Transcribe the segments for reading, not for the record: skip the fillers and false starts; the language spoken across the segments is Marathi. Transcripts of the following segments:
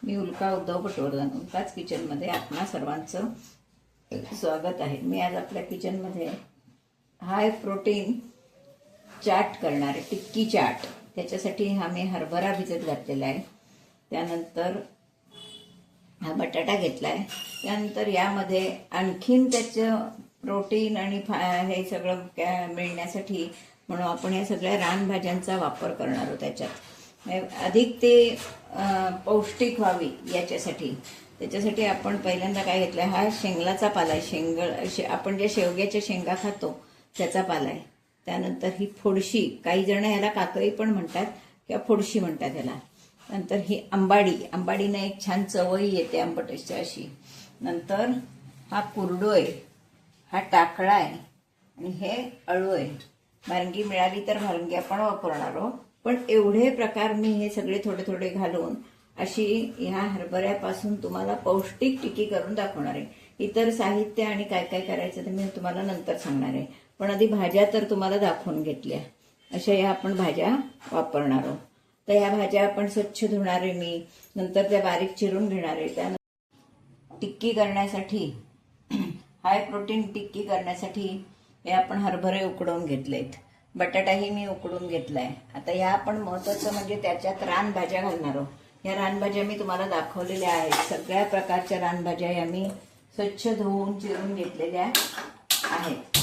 मी उल्का उद्धव पटवर्धन, उल्काच किचनमध्ये आपणा सर्वांचं स्वागत आहे। मी आज आपल्या किचनमध्ये हाय प्रोटीन चाट करणार आहे, टिक्की चाट। त्याच्यासाठी हा मी हरभरा भिजत घातलेला आहे, त्यानंतर हा बटाटा घेतला आहे, त्यानंतर यामध्ये आणखीन त्याचं प्रोटीन आणि हे सगळं मिळण्यासाठी म्हणून आपण या सगळ्या रानभाज्यांचा वापर करणार आहोत। त्याच्यात अधिक ते पौष्टिक व्हावी याच्यासाठी त्याच्यासाठी आपण पहिल्यांदा काय घेतलं, हा शेंगलाचा पाला आहे। आपण जे शेवग्याच्या शेंगा खातो त्याचा पाला आहे। त्यानंतर ही फोडशी, काही जण याला काकळी पण म्हणतात किंवा फोडशी म्हणतात याला। नंतर ही आंबाडीने एक छान चवही येते आंबटशी अशी। नंतर हा कुरडू आहे, हा टाकळा आहे आणि हे अळू आहे। भांगी मिळाली तर भांगी आपण वापरणार आहोत, पण एवढे प्रकार मी हे सगळे थोडे थोडे घालून अशी ह्या हरभऱ्यापासून तुम्हाला पौष्टिक टिक्की करून दाखवणार आहे। इतर साहित्य आणि काय काय करायचं ते मी तुम्हाला नंतर सांगणार आहे, पण आधी भाज्या तर तुम्हाला दाखवून घेतल्या। अशा या आपण भाज्या वापरणार आहोत। तर ह्या भाज्या आपण स्वच्छ धुणार आहे मी, नंतर त्या बारीक चिरून घेणार आहे। त्यानंतर टिक्की करण्यासाठी हाय प्रोटीन टिक्की करण्यासाठी हे आपण हरभरे उकडवून घेतलेत, बटाटाही मी उकडून घेतलाय। आता या आपण महत्त्वाचं म्हणजे त्याच्यात रानभाज्या घालणार आहोत। या रानभाज्या मी तुम्हाला दाखवलेल्या आहेत, सगळ्या प्रकारच्या रानभाज्या या मी स्वच्छ धुवून चिरून घेतलेल्या आहेत।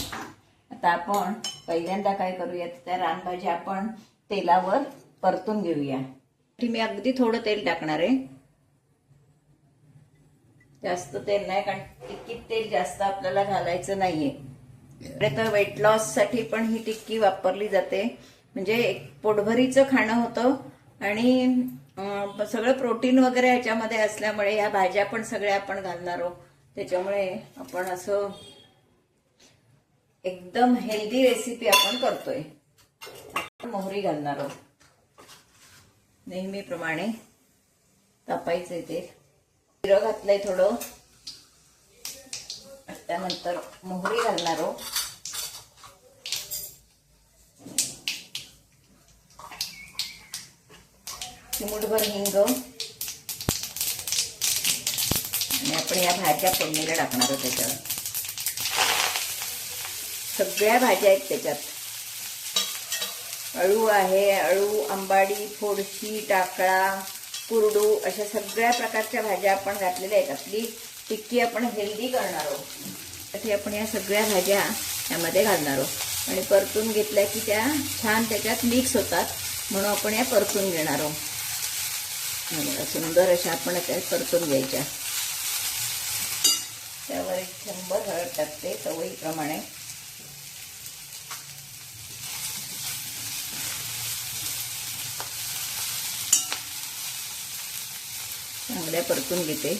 आता आपण पहिल्यांदा काय करूया, त्या रानभाज्या आपण तेलावर परतून घेऊया। मी अगदी थोडं तेल टाकणार आहे, जास्त तेल नाही, कारण टिक्कीत तेल जास्त आपल्याला घालायचं नाहीये। तर वेट लॉस साठी पण ही टिक्की वापरली जाते, म्हणजे एक पोटभरीचं खाणं होतं आणि सगळं प्रोटीन वगैरे ह्याच्यामध्ये असल्यामुळे या भाज्या पण सगळ्या आपण घालणार आहोत। त्याच्यामुळे आपण असं एकदम हेल्दी रेसिपी आपण करतोय। मोहरी घालणार आहोत, नेहमीप्रमाणे तापायचं ते। जिरं घातलंय थोडं, त्यानंतर मोहरी घालणार आहोत, चिमूटभर हिंग आणि आपण या भाज्या फोडणीला टाकणार आहोत। त्याच्यावर सगळ्या भाज्या आहेत त्याच्यात, अळू आहे, अळू, आंबाडी, फोडशी, टाकळा, कुरडू, अशा सगळ्या प्रकारच्या भाज्या आपण घातलेल्या आहेत। आपली टिक्की आपण हेल्दी करणार आहोत, त्यासाठी आपण या सगळ्या भाज्या यामध्ये घालणार आहोत आणि परतून घेतल्या की त्या छान त्याच्यात मिक्स होतात, म्हणून आपण या परतून घेणार आहोत। सुंदर अशा आपण त्या परतून घ्यायच्या। त्यावर एक चमचा हळद टाकते सवयीप्रमाणे। चांगल्या परतून घेते,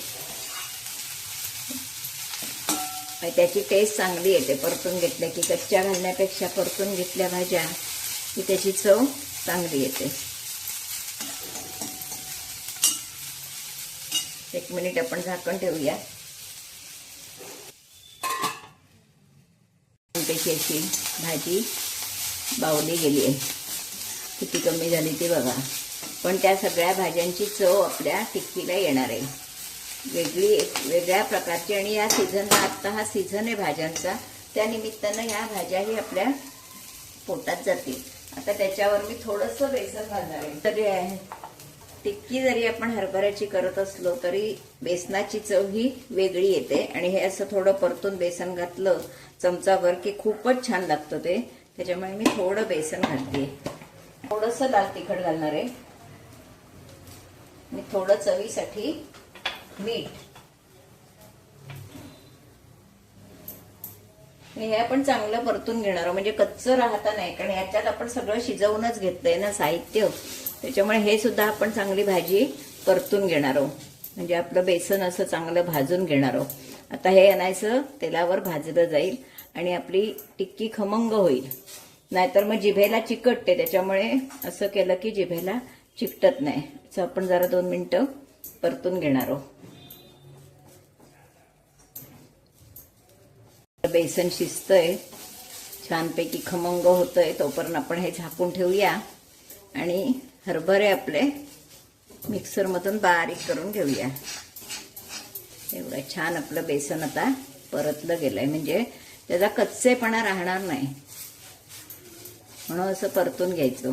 त्याची टेस्ट चांगली येते परतून घेतल्या की। कच्च्या घालण्यापेक्षा परतून घेतल्या भाज्या की त्याची चव चांगली येते। 1 मिनिट आपण झाकण ठेवूया। त्याची अशी भाजी बावली गेली आहे, किती कमी झाली ती बघा। पण त्या सगळ्या भाज्यांची चव आपल्या टिक्कीला येणार आहे, वेगळ्या प्रकारची। आणि या सीझनला, आत्ता हा सीझन आहे भाज्यांचा, त्या निमित्तानं ह्या भाज्याही आपल्या पोटात जातील। आता त्याच्यावर मी थोडंसं बेसन घालणार आहे। तरी टिक्की जरी आपण हरभऱ्याची करत असलो तरी बेसनाची चव ही वेगळी येते, आणि हे असं थोडं परतून बेसन घातलं चमचाभर की खूपच छान लागतं ते। त्याच्यामुळे मी थोडं बेसन घालते, थोडंसं लाल तिखट घालणार आहे, मी थोडं चवीसाठी मीठ। हे आपण चांगलं परतून घेणार आहोत, म्हणजे कच्चं राहता नाही, कारण याच्यात आपण सगळं शिजवूनच घेतलंय ना साहित्य। त्याच्यामुळे हे सुद्धा आपण चांगली भाजी परतून घेणार आहोत, म्हणजे आपलं बेसन असं चांगलं भाजून घेणार आहोत। आता हे आणायचं तेलावर भाजलं जाईल आणि आपली टिक्की खमंग होईल, नाहीतर मग जिभेला चिकटते। त्याच्यामुळे असं केलं की जिभेला चिकटत नाही। असं आपण जरा 2 मिनिटं परतून घेणार आहोत। बेसन शिजतंय, छानपैकी खमंग होतंय, तोपर्यंत आपण हे झाकून ठेवूया आणि हरभरे आपले मिक्सरमधून बारीक करून घेऊया. एवढं छान आपलं बेसन आता परतलं गेलंय, म्हणजे त्याचा कच्चेपणा राहणार नाही म्हणून असं परतून घ्यायचं.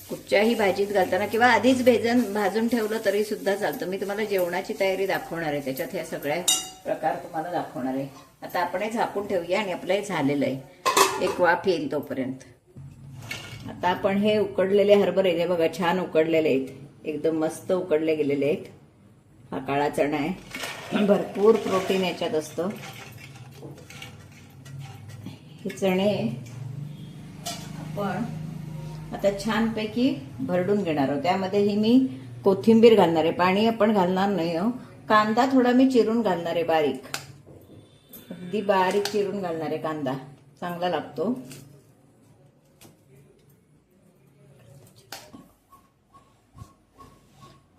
कुठच्याही भाजीत घालताना किंवा आधीच भाजून ठेवलं तरी सुद्धा चालतं. मी तुम्हाला जेवणाची तयारी दाखवणार आहे, त्याच्यात ह्या सगळ्या प्रकार तुम्हाला दाखवणार आहे. आता आपण हे झाकून ठेवूया आणि आपलं हे झालेलं आहे. एक वाफ येईल तोपर्यंत. आता आपण हे उकडलेले हरभरे हे बघा छान उकडलेले आहेत, एकदम मस्त उकडले गेलेले आहेत. हा काळा चणा आहे, भरपूर प्रोटीन याच्यात असतं. हे चणे आपण आता छानपैकी भरडून घेणार आहोत. त्यामध्ये ही मी कोथिंबीर घालणार आहे, पाणी आपण घालणार नाही हो. कांदा थोडा मी चिरून घालणार आहे, बारीक, अगदी बारीक चिरून घालणार आहे. कांदा चांगला लागतो.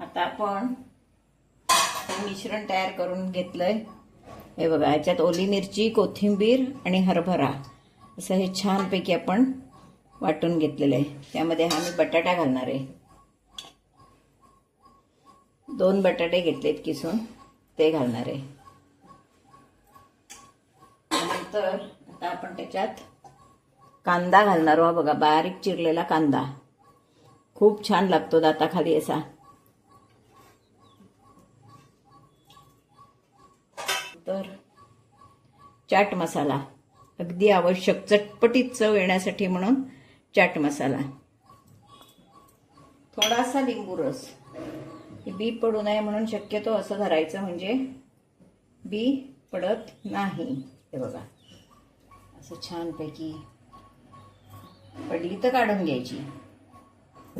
आता आपण मिश्रण तयार करून घेतलंय. हे बघा, याच्यात ओली मिरची, कोथिंबीर आणि हरभरा असं हे छानपैकी आपण वाटून घेतलेलं आहे. त्यामध्ये हा मी बटाटा घालणार आहे. 2 बटाटे घेतलेत किसून, ते घालणार आहे. नंतर आता आपण त्याच्यात कांदा घालणार आहोत. बघा, बारीक चिरलेला कांदा खूप छान लागतो दाताखाली असा. तर चाट मसाला अगदी आवश्यक, चटपटीत चव येण्यासाठी म्हणून चाट मसाला. थोडासा लिंबू रस, बी पडू नये म्हणून शक्यतो असं धरायचं, म्हणजे बी पडत नाही. हे बघा, असं छानपैकी पडली तर काढून घ्यायची.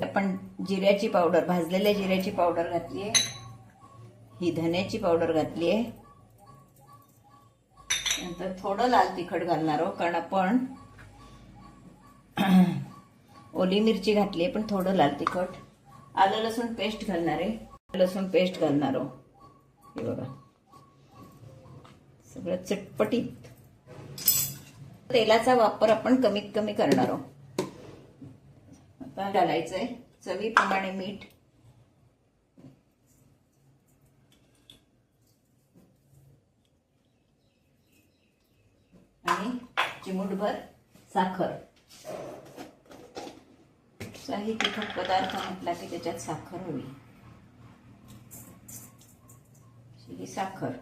आपण जिऱ्याची पावडर, भाजलेल्या जिऱ्याची पावडर घातली आहे. ही धन्याची पावडर घातली आहे. नंतर थोडं लाल तिखट घालणार आहोत, कारण आपण ओली मिरची घातली आहे, पण थोडं लाल तिखट. आलं लसूण पेस्ट घालणार आहे, लसूण पेस्ट घालणार आहोत. हे बघा, सगळं चटपटीत. तेलाचा वापर आपण कमीत कमी करणार आहोत. आता घालायचंय चवीप्रमाणे मीठ, आणि चिमूटभर साखर. काही तिखट पदार्थ म्हटला की त्याच्यात साखर हवी. ही साखर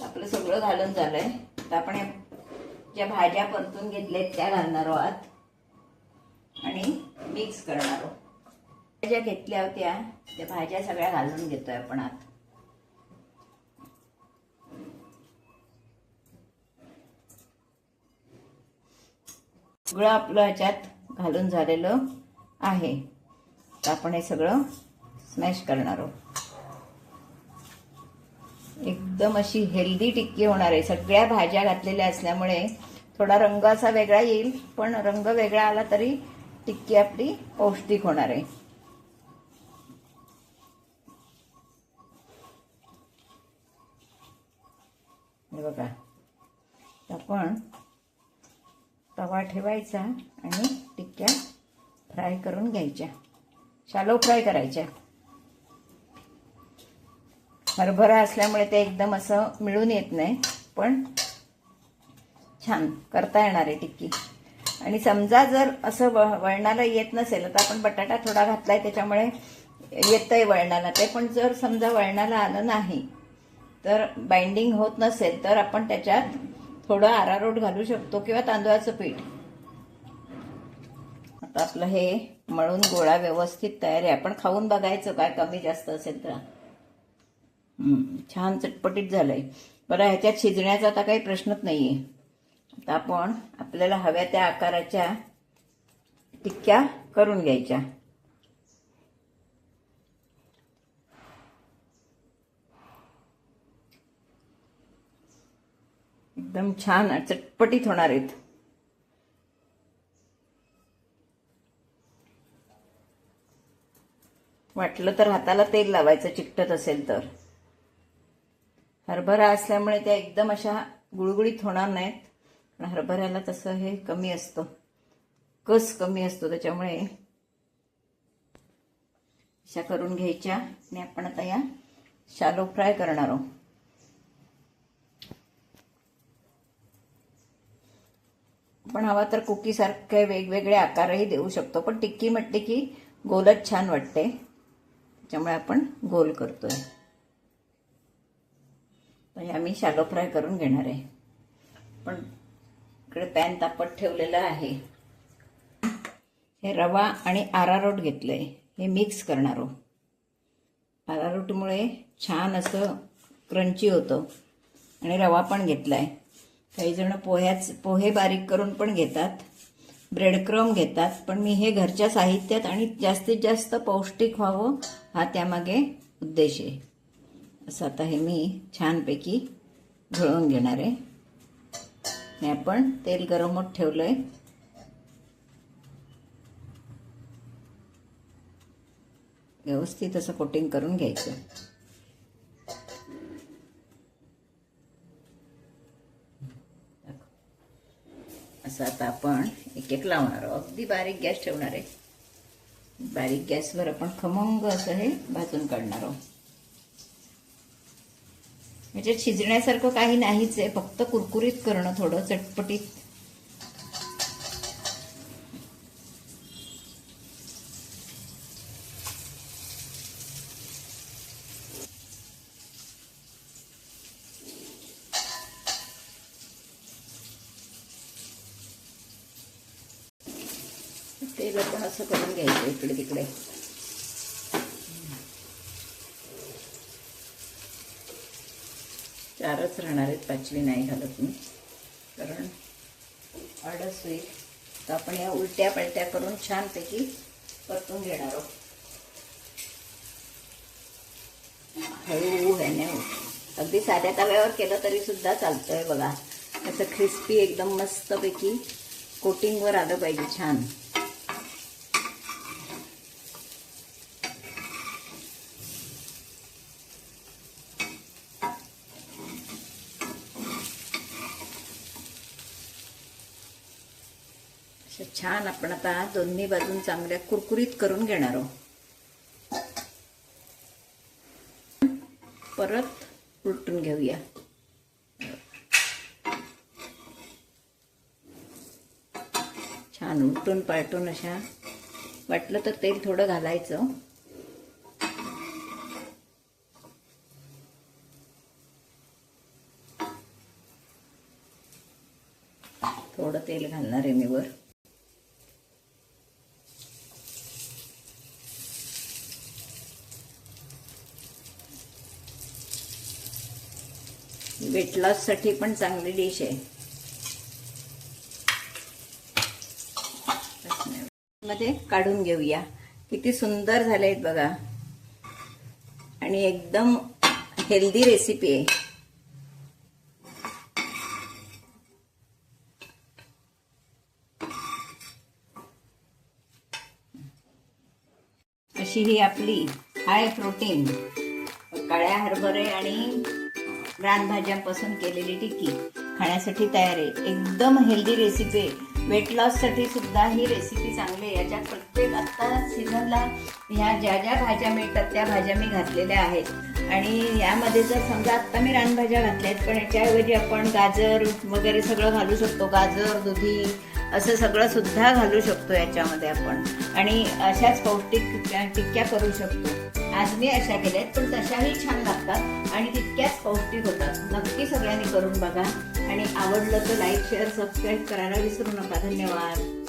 आपलं सगळं घालून झालंय. आता आपण ज्या भाज्या परतून घेतल्यात त्या घालणार आहोत आणि मिक्स करणार आहोत. ज्या घेतल्या होत्या त्या भाज्या सगळ्या घालून घेतोय आपण आत. सगळं आपलं ह्याच्यात घालून झालेलं आहे. तर आपण हे सगळं स्मॅश करणार आहोत. एकदम अशी हेल्दी टिक्की होणार आहे. सगळ्या भाज्या घातलेल्या असल्यामुळे थोडा रंग असा वेगळा येईल, पण रंग वेगळा आला तरी टिक्की आपली पौष्टिक होणार आहे. हे बघा, आपण तवा ठेवायचा आणि टिक्क्या फ्राय करून घ्यायच्या. शॅलो फ्राय करायच्या. हरभरा असल्यामुळे ते एकदम असं मिळून येत नाही, पण छान करता येणार आहे टिक्की. आणि समजा जर असं वळणाला येत नसेल, तर आपण बटाटा थोडा घातलाय त्याच्यामुळे येतंय वळणाला ते. पण जर समजा वळणाला आलं नाही, तर बाइंडिंग होत नसेल, तर आपण त्याच्यात थोडं अरारोट घालू शकतो किंवा तांदूळाचं पीठ. आता आपलं हे मळून गोळा व्यवस्थित तयार आहे. आपण खाऊन बघायचं काय कमी जास्त असेल तर. छान चटपटीत झालंय. बरं, ह्याच्यात शिजण्याचा आता काही प्रश्नच नाहीये. आता आपण आपल्याला हव्या त्या आकाराच्या टिक्क्या करून घ्यायच्या. एकदम छान चटपटीत होणार आहेत. वाटलं तर हाताला तेल लावायचं चिकटत असेल तर. हरभरा असल्यामुळे त्या एकदम अशा गुळगुळीत होणार नाहीत. पण हरभऱ्याला तसं हे कमी असतं, कस कमी असतो, त्याच्यामुळे अशा करून घ्यायच्या आणि आपण आता या शॅलो फ्राय करणार आहोत. आपण हवा तर कुकीसारखे वेगवेगळे आकारही देऊ शकतो, पण टिक्की म्हटली की गोलच छान वाटते, त्याच्यामुळे आपण गोल करतोय. तर आम्ही शॅलो फ्राय करून घेणार आहे. पण इकडे पॅन तापत ठेवलेला आहे. हे रवा आणि अरारोट घेतलंय, हे मिक्स करणार आहोत. अरारोटमुळे छान असं क्रंची होतं. आणि रवा पण घेतलाय. काही जण पोहे बारीक करून पण घेतात, ब्रेड क्रम घेतात, पण मी हे घरच्या साहित्यात आणि जास्तीत जास्त पौष्टिक व्हावं हा त्यामागे उद्देश आहे. असं आता हे मी छानपैकी घळून घेणार आहे. आणि आपण तेल गरम होत ठेवलंय. व्यवस्थित असं कोटिंग करून घ्यायचं. असं आता आपण एक एक लावणार आहोत. अगदी बारीक गॅस ठेवणार आहे. बारीक गॅसवर आपण खमंग असं हे भाजून काढणार आहोत. म्हणजे शिजण्यासारखं काही नाहीच आहे, फक्त कुरकुरीत करणं, थोडं चटपटीत. तेल पण असं करून घ्यायचं इकडे तिकडे. चारच राहणार आहेत, पाचवी नाही घालत मी, कारण आडस होईल. तर आपण या उलट्या पलट्या करून छानपैकी परतून घेणार आहोत. हळू ह्याने अगदी साध्या तव्यावर केलं तरी सुद्धा चालतंय. बघा असं क्रिस्पी एकदम मस्तपैकी कोटिंगवर आलं पाहिजे छान. छान आपण आता दोन्ही बाजून चांगल्या कुरकुरीत करून घेणार आहोत. परत उलटून घेऊया. छान उलटून पालटून अशा. वाटलं तर तेल थोडं घालायचं. थोडं तेल घालणार आहे मी वर. वेट लॉस साठी पण चांगली डिश आहे. मध्ये काढून घेऊया. किती सुंदर झालेत बघा, आणि एकदम हेल्दी रेसिपी आहे. अशी ही आपली हाय प्रोटीन काळ्या हरभरे आणि रानभाज्यांपासून केलेली टिक्की खाण्यासाठी तयार आहे. एकदम हेल्दी रेसिपी आहे. वेट लॉससाठी सुद्धा ही रेसिपी चांगली आहे. याच्यात प्रत्येक आत्ता सीझनला ह्या ज्या ज्या भाज्या मिळतात त्या भाज्या मी घातलेल्या आहेत. आणि यामध्ये जर समजा आत्ता मी रानभाज्या घातल्या आहेत, पण याच्याऐवजी आपण गाजर वगैरे सगळं घालू शकतो. गाजर, दुधी असं सगळं सुद्धा घालू शकतो याच्यामध्ये आपण. आणि अशाच पौष्टिक टिक्क्या करू शकतो. आज मी अशा केल्यात, पण तशाही छान लागतात आणि तितक्याच पौष्टिक होतात. नक्की सगळ्यांनी करून बघा आणि आवडलं तर लाईक, शेअर, सबस्क्राईब करायला विसरू नका. धन्यवाद.